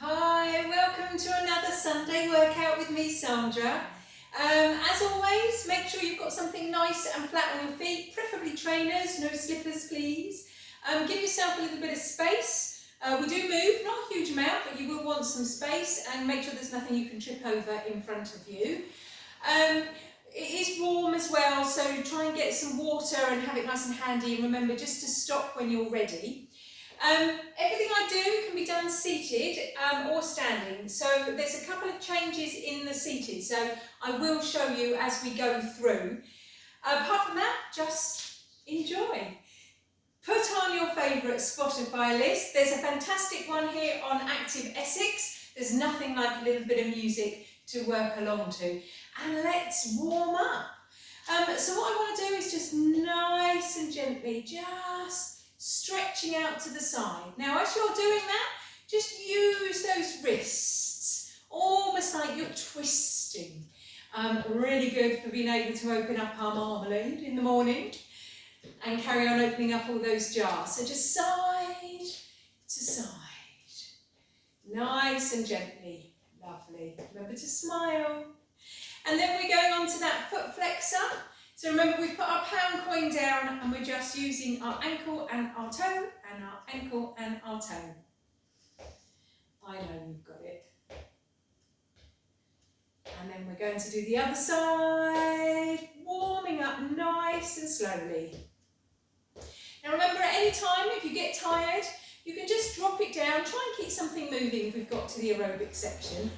Hi, welcome to another Sunday workout with me, Sandra. As always, make sure you've got something nice and flat on your feet, preferably trainers, no slippers please. Give yourself a little bit of space. We do move, not a huge amount, but you will want some space, and make sure there's nothing you can trip over in front of you. It is warm as well, so try and get some water and have it nice and handy, and remember just to stop when you're ready. Everything I do can be done seated or standing, so there's a couple of changes in the seated, so I will show you as we go through. Apart from that, just enjoy. Put on your favourite Spotify list. There's a fantastic one here on Active Essex. There's nothing like a little bit of music to work along to. And let's warm up. So what I want to do is just nice and gently, just stretching out to the side. Now as you're doing that, just use those wrists, almost like you're twisting. Really good for being able to open up our marmalade in the morning and carry on opening up all those jars. So just side to side, nice and gently, lovely. Remember to smile. And then we're going on to that foot flexor. So remember, we've put our pound coin down and we're just using our ankle and our toe, and our ankle and our toe. I know you've got it. And then we're going to do the other side, warming up nice and slowly. Now remember, at any time, if you get tired, you can just drop it down, try and keep something moving if we've got to the aerobic section.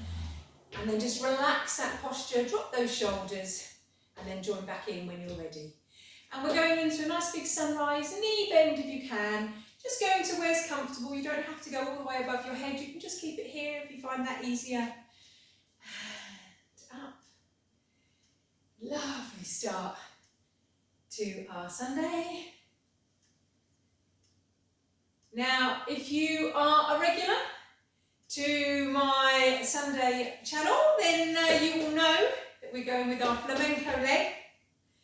And then just relax that posture, drop those shoulders, and then join back in when you're ready. And we're going into a nice big sunrise, knee bend if you can. Just go into where's comfortable. You don't have to go all the way above your head. You can just keep it here if you find that easier. And up. Lovely start to our Sunday. Now, if you are a regular to my Sunday channel, then you will know that we're going with our flamenco leg.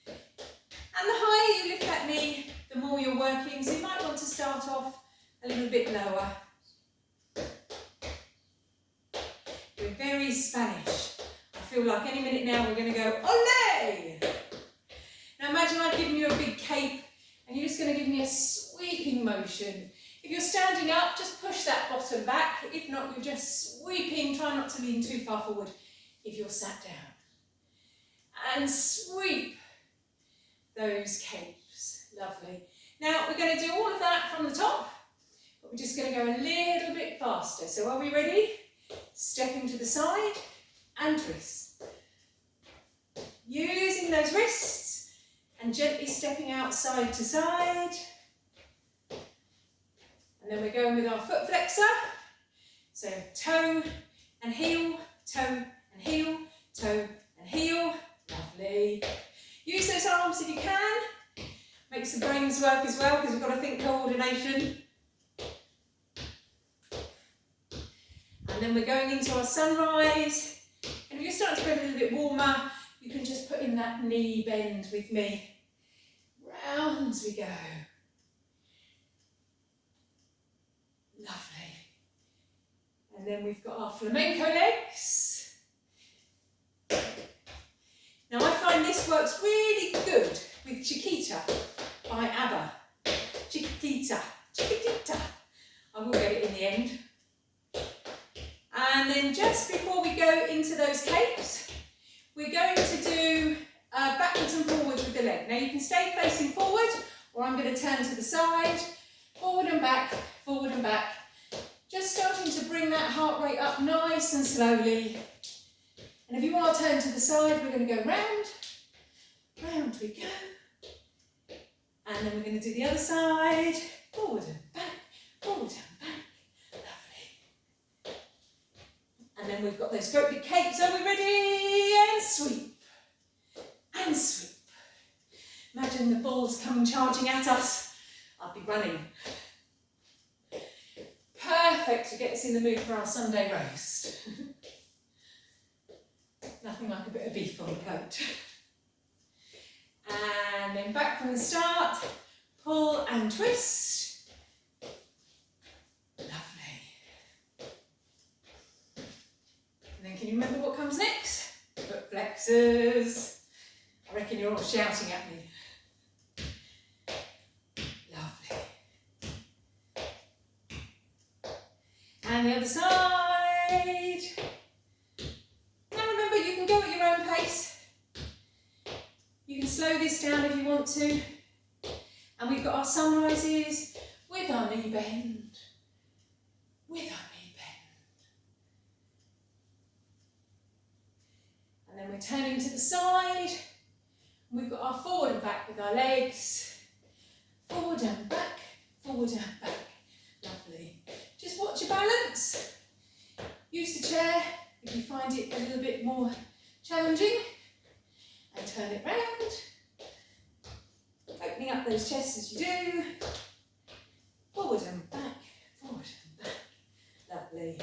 And the higher you lift that knee, the more you're working, so you might want to start off a little bit lower. We're very Spanish. I feel like any minute now we're going to go, ole! Now imagine I've given you a big cape and you're just going to give me a sweeping motion. If you're standing up, just push that bottom back. If not, you're just sweeping. Try not to lean too far forward if you're sat down. And sweep those capes. Lovely. Now, we're going to do all of that from the top, but we're just going to go a little bit faster. So are we ready? Stepping to the side and twist. Using those wrists and gently stepping out side to side. And then we're going with our foot flexor. So toe and heel, toe and heel, toe and heel. Lovely. Use those arms if you can. Makes the brains work as well, because we've got to think coordination. And then we're going into our sunrise. And if you're starting to get a little bit warmer, you can just put in that knee bend with me. Round we go. Lovely. And then we've got our flamenco legs. Now I find this works really good with Chiquita by ABBA. Chiquita, Chiquitita. I will get it in the end. And then just before we go into those capes, we're going to do backwards and forwards with the leg. Now you can stay facing forward, or I'm going to turn to the side, forward and back, forward and back. Just starting to bring that heart rate up nice and slowly. And if you want to turn to the side, we're going to go round, round we go. And then we're going to do the other side, forward and back, forward and back. Lovely. And then we've got those great big capes. Are we ready? And sweep. And sweep. Imagine the balls coming charging at us. I'll be running. Perfect to get us in the mood for our Sunday roast. Nothing like a bit of beef on the plate. And then back from the start, pull and twist. Lovely. Can you remember what comes next? Foot flexors. I reckon you're all shouting at me. Lovely. And the other side. Now remember, you can go at your own pace. You can slow this down if you want to. And we've got our sunrises with our knee bend. With our knee bend. And then we're turning to the side. We've got our forward and back with our legs. Forward and back, forward and back. Lovely. Just watch your balance. Use the chair if you find it a little bit more challenging. And turn it round. Opening up those chests as you do. Forward and back, forward and back. Lovely.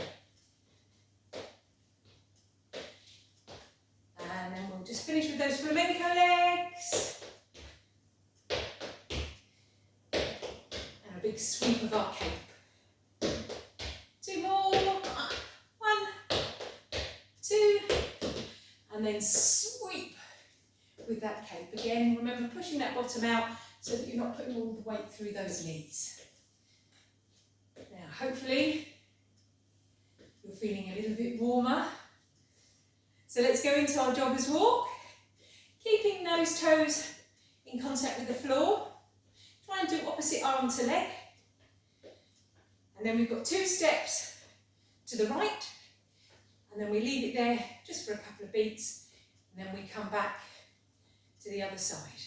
And then we'll just finish with those flamenco legs. And a big sweep of our cape. 2 more. 1, 2. And then sweep with that cape. Again, remember pushing that bottom out so that you're not putting all the weight through those knees. Now, hopefully, you're feeling a little bit warmer. So let's go into our jogger's walk, keeping those toes in contact with the floor. Try and do opposite arm to leg. And then we've got 2 steps to the right, and then we leave it there just for a couple of beats, and then we come back to the other side.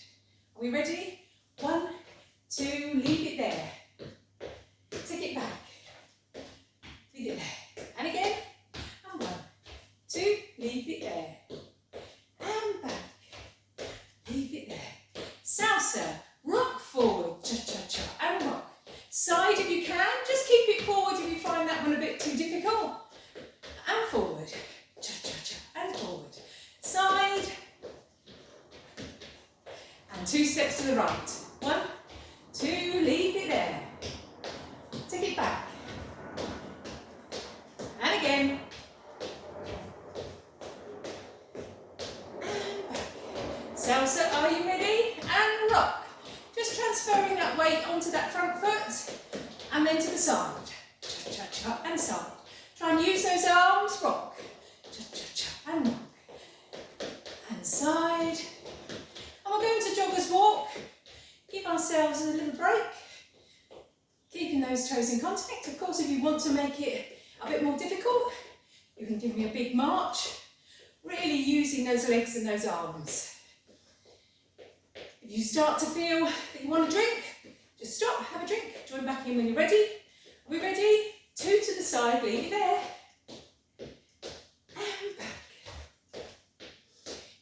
Are we ready? 1, 2, leave it there. Take it back. Leave it there. And again. And 1, 2, leave it there. And back. Leave it there. Salsa. Rock forward. Cha-cha-cha. And rock. Side if you can. Just keep it forward if you find that one a bit too difficult. And forward. Cha-cha-cha. And forward. Side. And 2 steps to the right. 1, 2, leave it there. Take it back. And again. And back. Salsa, are you ready? And rock. Just transferring that weight onto that front foot and then to the side. Cha-cha-cha and side. Try and use those arms. Rock. Cha-cha-cha and rock. And side. And we're going to jogger's walk. Give ourselves a little break. Keeping those toes in contact. Of course, if you want to make it a bit more difficult, you can give me a big march. Really using those legs and those arms. If you start to feel that you want a drink, just stop, have a drink, join back in when you're ready. Are we ready? 2 to the side, leave it there. And back.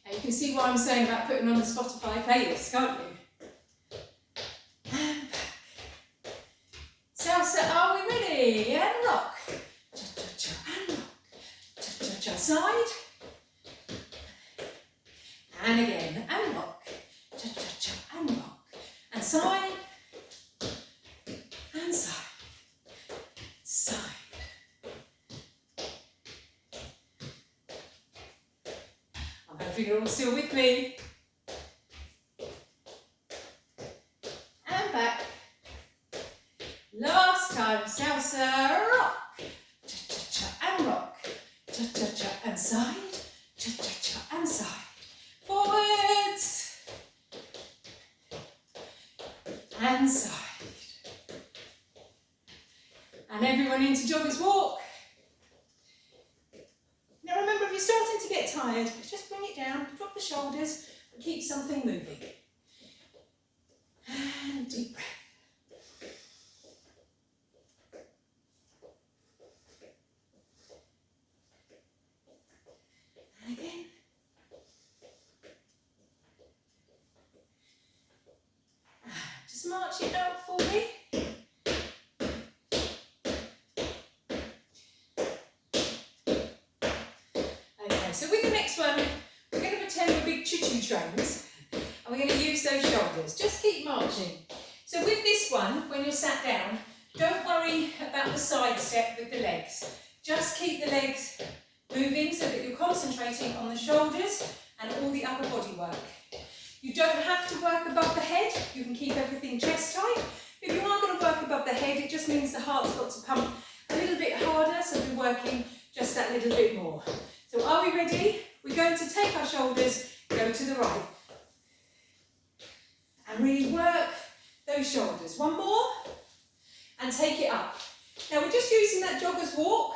And you can see what I'm saying about putting on the Spotify playlist, can't you? And back. Salsa, are we ready? And rock. Cha-cha-cha and rock. Cha-cha-cha side. And again, and rock. Cha-cha-cha and rock. And side. And side. Side. I'm hoping you're all still with me. And back. Last time, salsa, rock. Cha-cha-cha and rock. Cha-cha-cha and side. Cha-cha-cha and side. Forwards. And side. And everyone into jogger's walk. Now remember, if you're starting to get tired, just bring it down, drop the shoulders, and keep something moving. And deep breath. And again. Just march it out for me. Okay, so with the next one, we're going to pretend we're big choo-choo trains and we're going to use those shoulders. Just keep marching. So with this one, when you're sat down, don't worry about the side step with the legs. Just keep the legs moving so that you're concentrating on the shoulders and all the upper body work. You don't have to work above the head, you can keep everything chest tight. If you are going to work above the head, it just means the heart's got to pump a little bit harder, so we're working just that little bit more. So are we ready? We're going to take our shoulders, go to the right. And really work those shoulders. One more, and take it up. Now we're just using that jogger's walk,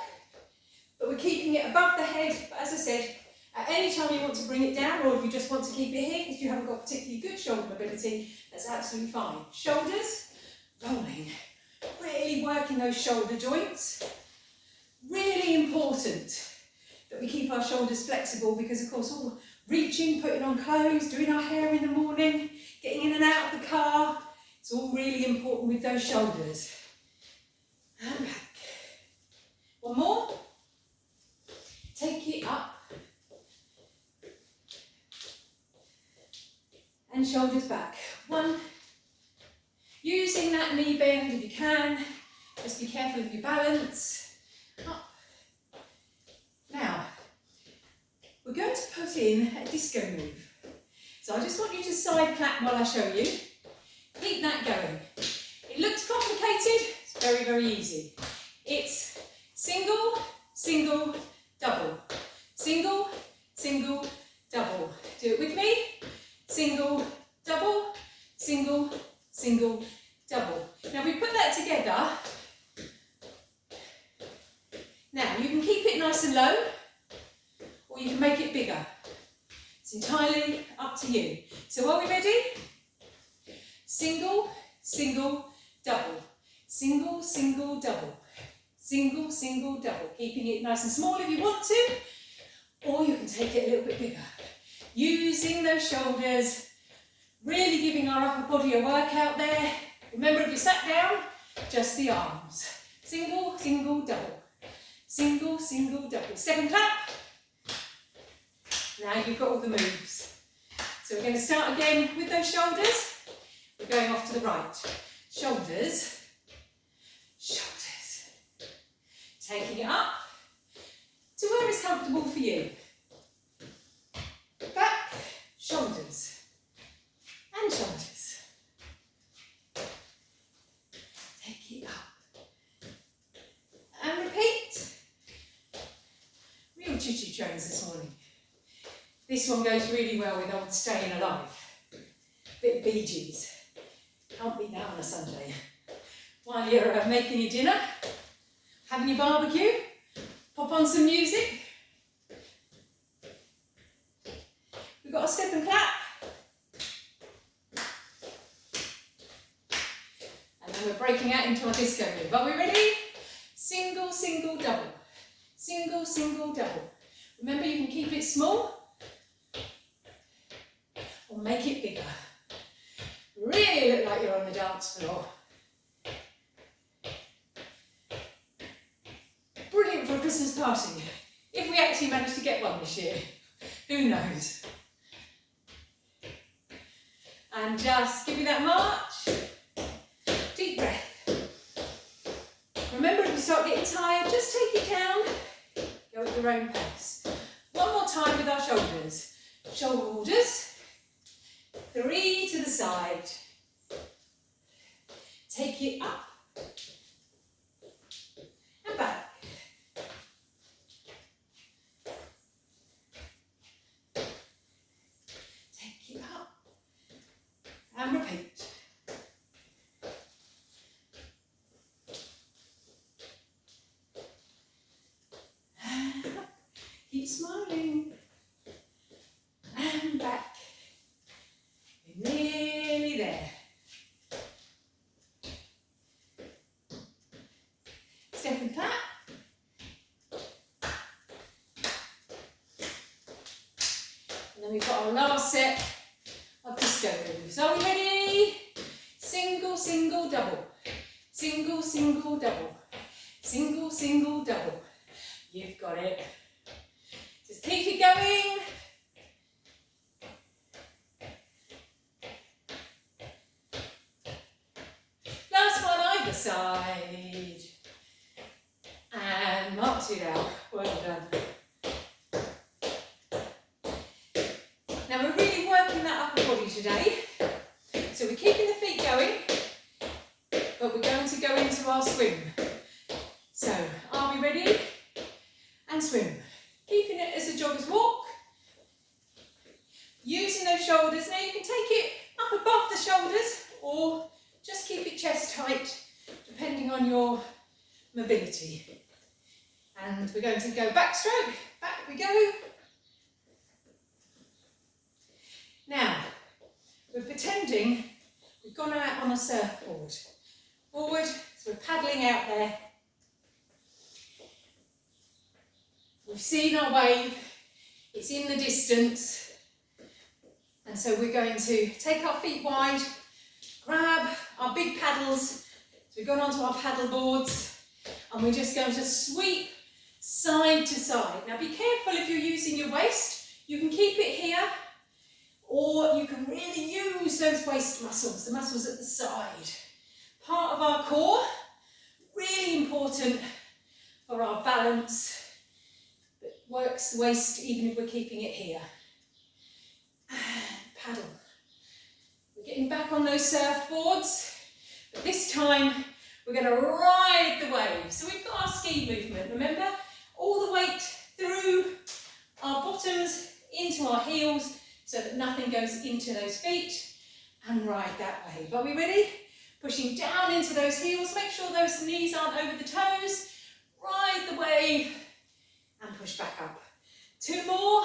but we're keeping it above the head. But as I said, at any time you want to bring it down, or if you just want to keep it here because you haven't got particularly good shoulder mobility, that's absolutely fine. Shoulders, rolling. Really working those shoulder joints. Really important that we keep our shoulders flexible because, of course, all reaching, putting on clothes, doing our hair in the morning, getting in and out of the car, it's all really important with those shoulders. And back. One more. Take it up. And shoulders back. One. Using that knee bend if you can. Just be careful of your balance. Up. Now, we're going to put in a disco move. So I just want you to side clap while I show you. Keep that going. It looks complicated, it's very, very easy. It's single, single, double. Single, single, double. Do it with me. Single, double, single, single, double. Now if we put that together, now you can keep it nice and low, or you can make it bigger. It's entirely up to you. So are we ready? Single, single, double. Single, single, double. Single, single, double. Keeping it nice and small if you want to, or you can take it a little bit bigger. Using those shoulders, really giving our upper body a workout there. Remember, if you sat down, just the arms. Single, single, double. Single, single, double. Second clap. Now you've got all the moves. So we're going to start again with those shoulders. We're going off to the right. Shoulders, shoulders. Taking it up to where it's comfortable for you. Back, shoulders, and shoulders. Take it up. And repeat. Real choo-choo trains this morning. This one goes really well with old Staying Alive. Bit of Bee Gees. Can't beat that on a Sunday. While you're making your dinner, having your barbecue, pop on some music. We've got a step and clap. And then we're breaking out into our disco move. Are we ready? Single, single, double. Single, single, double. Remember, you can keep it small or make it bigger. Really look like you're on the dance floor. Brilliant for a Christmas party. If we actually manage to get one this year, who knows? And just give me that march. Deep breath. Remember, if you start getting tired, just take it down. Go at your own pace. One more time with our shoulders. Shoulders. 3 to the side. Take it up. And back. Take it up. And repeat. And up. Keep smiling. And back. We're nearly there. Step and clap. And then we've got our last set of disco moves. Are we ready? Single, single, double. Single, single, double. Single, single, double. You've got it. Just keep it going. Last one either side. And march it out. Well done. our swim. So, are we ready? And swim. Keeping it as a jogger's walk. Using those shoulders. Now you can take it up above the shoulders or just keep it chest height, depending on your mobility. And we're going to go backstroke. Back we go. Now, we're pretending we've gone out on a surfboard. Forward, so we're paddling out there. We've seen our wave, it's in the distance. And so we're going to take our feet wide, grab our big paddles. So we've gone onto our paddle boards and we're just going to sweep side to side. Now be careful if you're using your waist. You can keep it here or you can really use those waist muscles, the muscles at the side. Part of our core, really important for our balance, but works the waist even if we're keeping it here. Paddle. We're getting back on those surfboards, but this time we're going to ride the wave. So we've got our ski movement, remember? All the weight through our bottoms into our heels so that nothing goes into those feet and ride that wave. Are we ready? Pushing down into those heels, make sure those knees aren't over the toes. Ride the wave and push back up. 2 more.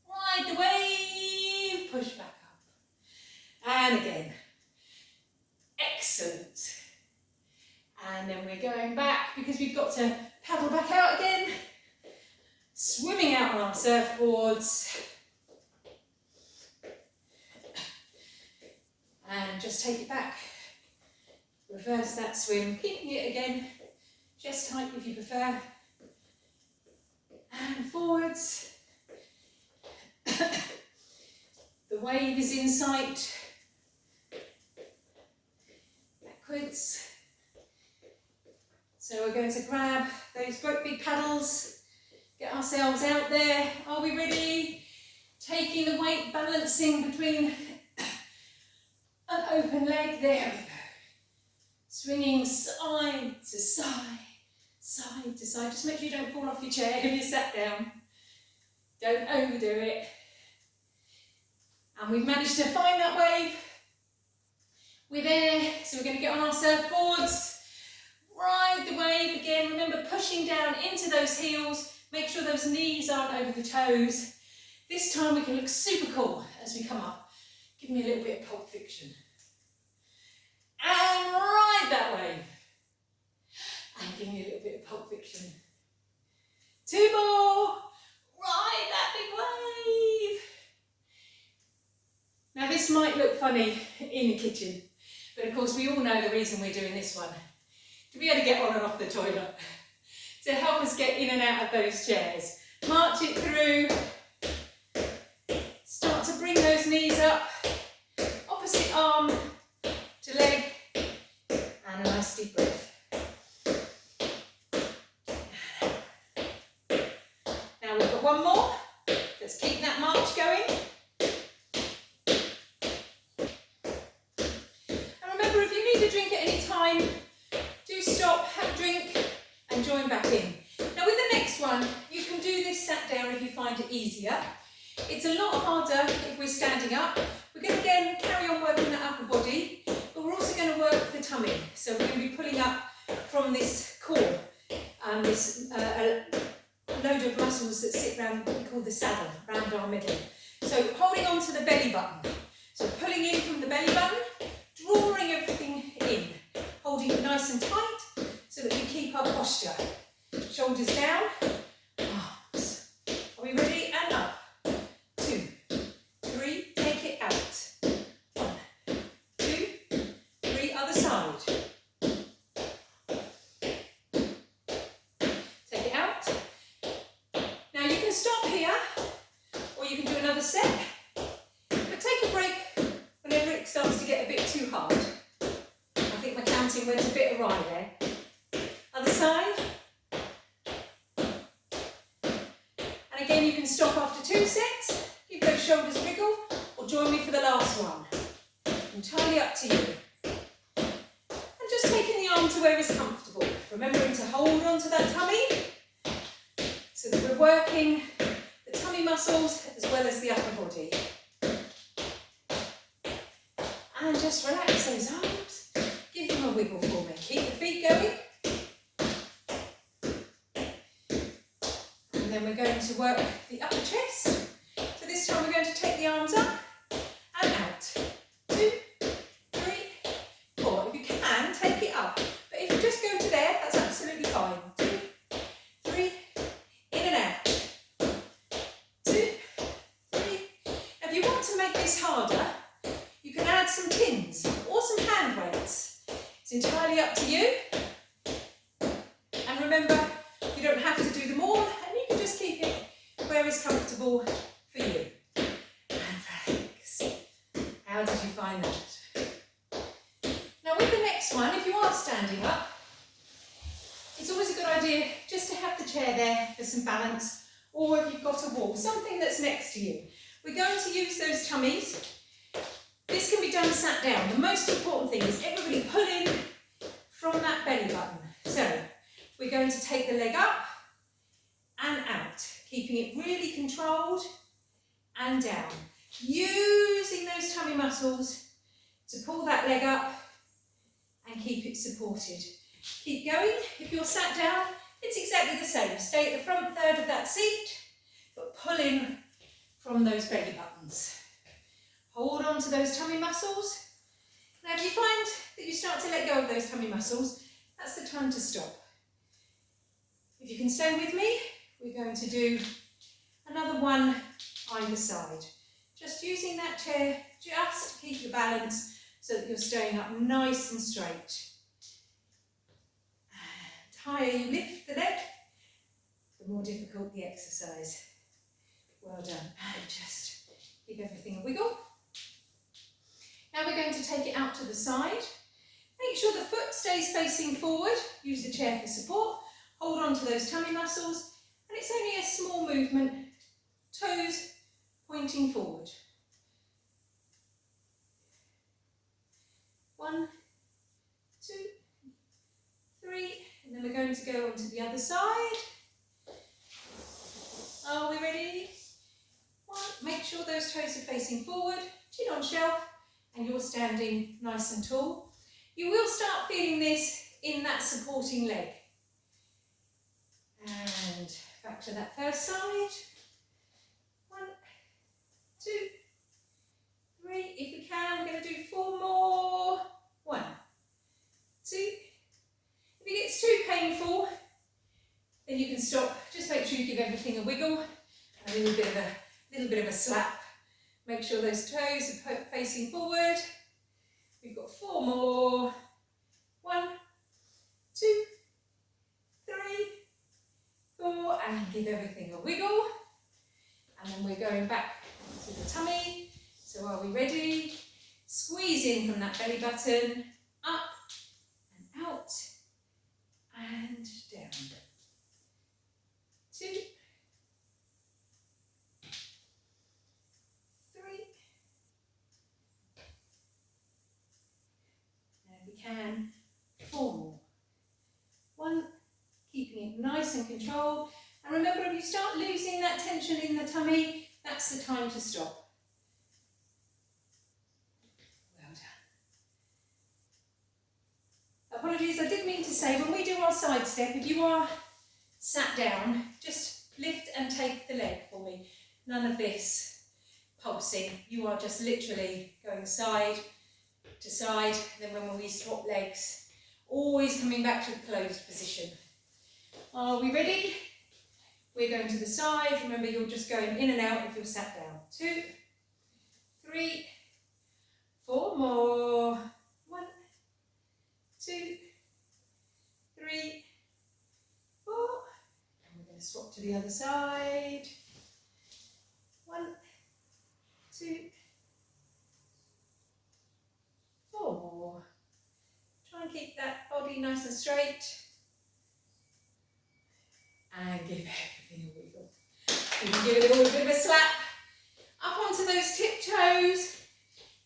Ride the wave, push back up. And again. Excellent. And then we're going back because we've got to paddle back out again. Swimming out on our surfboards. And just take it back. Reverse that swim, keeping it again, chest height if you prefer. And forwards. The wave is in sight. Backwards. So we're going to grab those great big paddles, get ourselves out there. Are we ready? Taking the weight, balancing between an open leg. There we go. Swinging side to side, side to side. Just make sure you don't fall off your chair if you sat down. Don't overdo it. And we've managed to find that wave. We're there, so we're going to get on our surfboards. Ride the wave again. Remember, pushing down into those heels. Make sure those knees aren't over the toes. This time we can look super cool as we come up. Give me a little bit of Pulp Fiction. And ride that wave. And give me a little bit of Pulp Fiction. 2 more. Ride that big wave. Now this might look funny in the kitchen, but of course we all know the reason we're doing this one. To be able to get on and off the toilet. To help us get in and out of those chairs. March it through. Start to bring those knees up. Opposite arm to leg. And a nice deep breath. Now we've got 1 more. Let's keep that march going. And remember, if you need a drink at any time, do stop, have a drink and join back in. Now with the next one, you can do this sat down if you find it easier. It's a lot harder if we're standing up. We're going to again carry on working the upper body, but we're also going to work the tummy. So we're going to be pulling up from this core, this load of muscles that sit around what we call the saddle, around our middle. So holding on to the belly button. So pulling in from the belly button, drawing everything in, holding it nice and tight so that we keep our posture. Shoulders down, arms. Are we ready? And up. 2, 3, take it out. 1, 2, 3, other side. Take it out. Now you can stop here, or you can do another set, but take a break whenever it starts to get a bit too hard. I think my counting went a bit awry there. Other side. And again, you can stop after 2 sets, give those shoulders a wriggle, or join me for the last one. Entirely up to you. And just taking the on to where it's comfortable. Remembering to hold on to that tummy so that we're working the tummy muscles as well as the upper body. And just relax those arms. Give them a wiggle for me. Keep the feet going. And then we're going to work the upper chest. So this time we're going to take the arms up and out. 2, 3, 4. If you can, take it up. But if you just go to there, that's absolutely fine. 2, 3, in and out. 2, 3. Now if you want to make this harder, you can add some tins or some hand weights. It's entirely up to you. And remember, you don't have to do them all, and you can just keep it where it's comfortable for you. And relax. How did you find that? Now with the next one, if you are standing up, it's always a good idea just to have the chair there for some balance, or if you've got a wall, something that's next to you. We're going to use those tummies. This can be done sat down. The most important thing is everybody pull in from that belly button. So we're going to take the leg up and out, keeping it really controlled and down. Using those tummy muscles to pull that leg up and keep it supported. Keep going. If you're sat down, it's exactly the same. Stay at the front third of that seat, but pull in from those belly buttons. Hold on to those tummy muscles. Now if you find that you start to let go of those tummy muscles, that's the time to stop. If you can stay with me, we're going to do another one either side. Just using that chair just to keep your balance so that you're staying up nice and straight. The higher you lift the leg, the more difficult the exercise. Well done. And just give everything a wiggle. Now we're going to take it out to the side. Make sure the foot stays facing forward. Use the chair for support. Hold on to those tummy muscles. And it's only a small movement. Toes pointing forward. 1, 2, 3. And then we're going to go on to the other side. Are we ready? 1. Make sure those toes are facing forward. Chin on shelf. And you're standing nice and tall. You will start feeling this in that supporting leg. And back to that first side. 1, 2, 3. If we can, we're going to do 4 more. 1, 2. If it gets too painful, then you can stop. Just make sure you give everything a wiggle and a little bit of a slap. Make sure those toes are facing forward. We've got 4 more. 1, 2, 3, 4, and give everything a wiggle. And then we're going back to the tummy. So are we ready? Squeeze in from that belly button, up and out and down. 2, 3, and we can 4 more. 1, keeping it nice and controlled. And remember, if you start losing that tension in the tummy, that's the time to stop. Well done. Apologies, I did mean to say, when we do our side step, if you are sat down, just lift and take the leg for me. None of this pulsing. You are just literally going side to side. And then when we swap legs, always coming back to the closed position. Are we ready? We're going to the side. Remember, you're just going in and out if you're sat down. 2, 3, 4 more. 1, 2, 3, 4. And we're going to swap to the other side. 1, 2, 4 more. Try and keep that body nice and straight. And give everything a wiggle. You can give it a little bit of a slap. Up onto those tiptoes.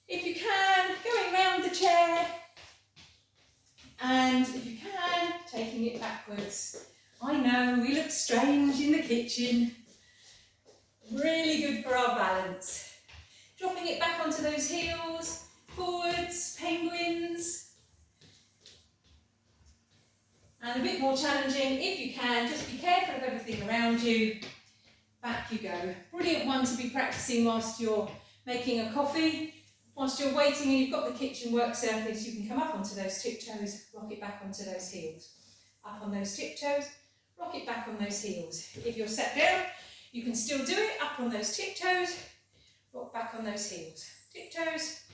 If you can, going round the chair. And if you can, taking it backwards. I know, we look strange in the kitchen. Really good for our balance. Dropping it back onto those heels, forwards, penguins. And a bit more challenging, if you can, just be careful of everything around you. Back you go. Brilliant one to be practicing whilst you're making a coffee. Whilst you're waiting and you've got the kitchen work surface, you can come up onto those tiptoes, rock it back onto those heels. Up on those tiptoes, rock it back on those heels. If you're sat down, you can still do it up on those tiptoes, rock back on those heels. Tiptoes,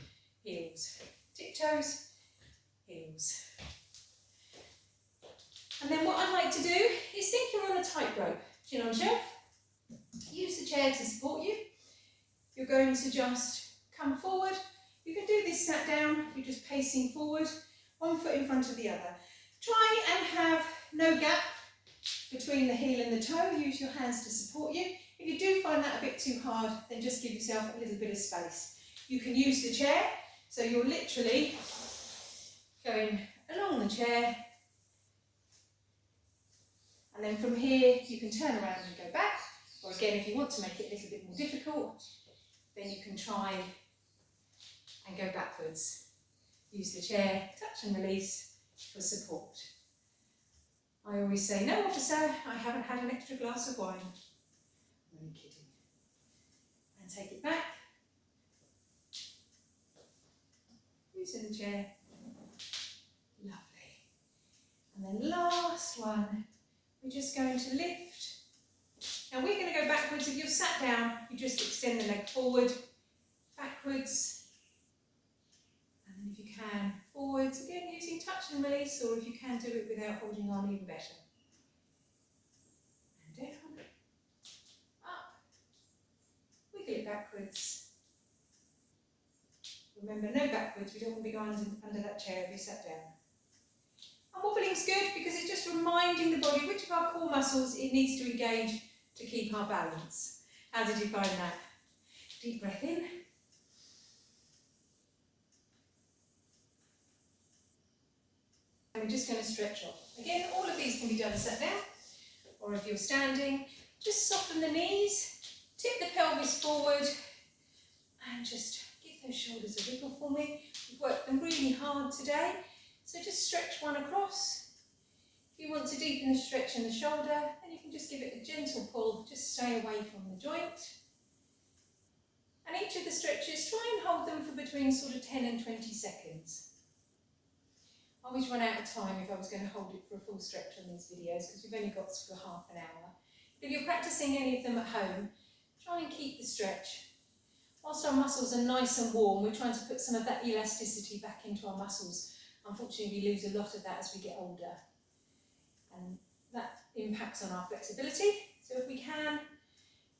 heels, tiptoes, heels. And then what I like to do is think you're on a tightrope, chin on shelf. Use the chair to support you. You're going to just come forward. You can do this sat down, you're just pacing forward, one foot in front of the other. Try and have no gap between the heel and the toe. Use your hands to support you. If you do find that a bit too hard, then just give yourself a little bit of space. You can use the chair, so you're literally going along the chair, and then from here you can turn around and go back, or again if you want to make it a little bit more difficult, then you can try and go backwards. Use the chair, touch and release for support. I always say, no officer, I haven't had an extra glass of wine. I'm only kidding. And take it back. Using the chair. Lovely. And then last one, we're just going to lift. Now we're going to go backwards. If you're sat down, you just extend the leg forward, backwards, and then if you can, forwards, again using touch and release, or if you can do it without holding on, even better. And down, up, wiggle it backwards. Remember, no backwards, we don't want to be going under that chair if you sat down. And wobbling's good because it's just reminding the body which of our core muscles it needs to engage to keep our balance. How did you find that? Deep breath in. And we're just going to stretch off. Again, all of these can be done sat down, or if you're standing, just soften the knees, tip the pelvis forward, and just give those shoulders a wiggle for me. We've worked them really hard today, so just stretch one across. If you want to deepen the stretch in the shoulder, then you can just give it a gentle pull, just stay away from the joint. And each of the stretches, try and hold them for between sort of 10 and 20 seconds. I always run out of time if I was going to hold it for a full stretch on these videos because we've only got for half an hour. But if you're practicing any of them at home, try and keep the stretch. Whilst our muscles are nice and warm, we're trying to put some of that elasticity back into our muscles. Unfortunately, we lose a lot of that as we get older. And that impacts on our flexibility. So if we can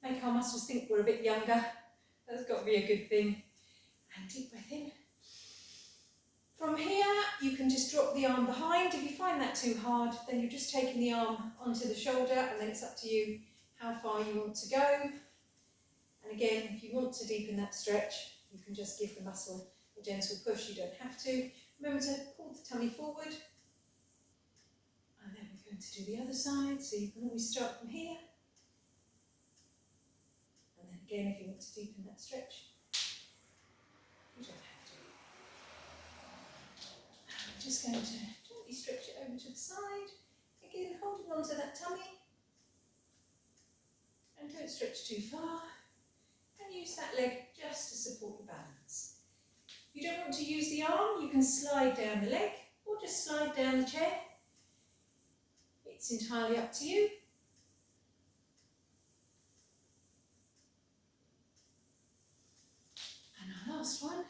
make our muscles think we're a bit younger, that's got to be a good thing. And deep breath in. From here, you can just drop the arm behind. If you find that too hard, then you're just taking the arm onto the shoulder, and then it's up to you how far you want to go. And again, if you want to deepen that stretch, you can just give the muscle a gentle push. You don't have to. Remember to pull the tummy forward. And then we're going to do the other side, so you can always start from here. And then again, if you want to deepen that stretch, you don't have to. And we're just going to gently stretch it over to the side. Again, holding on to that tummy. And don't stretch too far. And use that leg just to support the balance. If you don't want to use the arm, you can slide down the leg or just slide down the chair. It's entirely up to you. And our last one.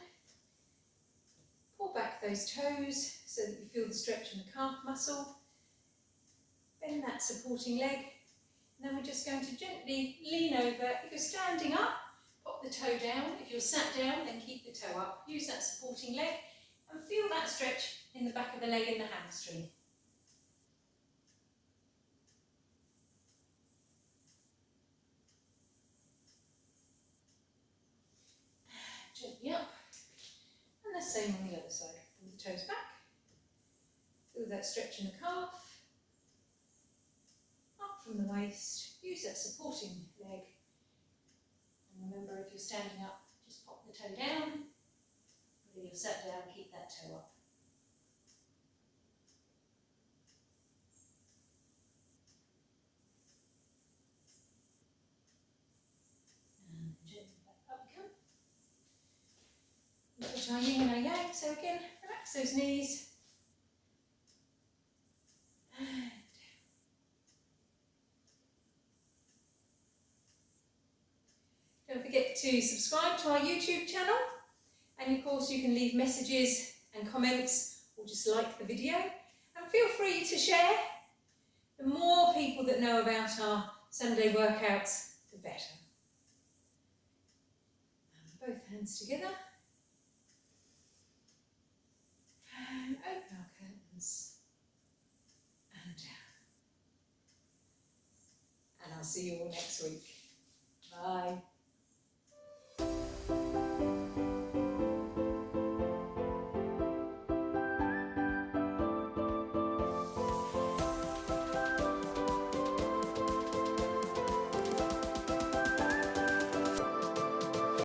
Pull back those toes so that you feel the stretch in the calf muscle. Bend that supporting leg. And then we're just going to gently lean over. If you're standing up, pop the toe down. If you're sat down, then keep the toe up. Use that supporting leg and feel that stretch in the back of the leg and the hamstring. Gently up. And the same on the other side. Pull the toes back. stretching the calf, up from the waist, use that supporting leg. And remember, if you're standing up, just pop the toe down. Whether you're sat down, keep that toe up. And gently back up you come. Into our yin and our yang. So again, relax those knees. And don't forget to subscribe to our YouTube channel, and of course you can leave messages and comments or just like the video, and feel free to share. The more people that know about our Sunday workouts, the better. And both hands together, and open our curtains and down. And I'll see you all next week. Bye.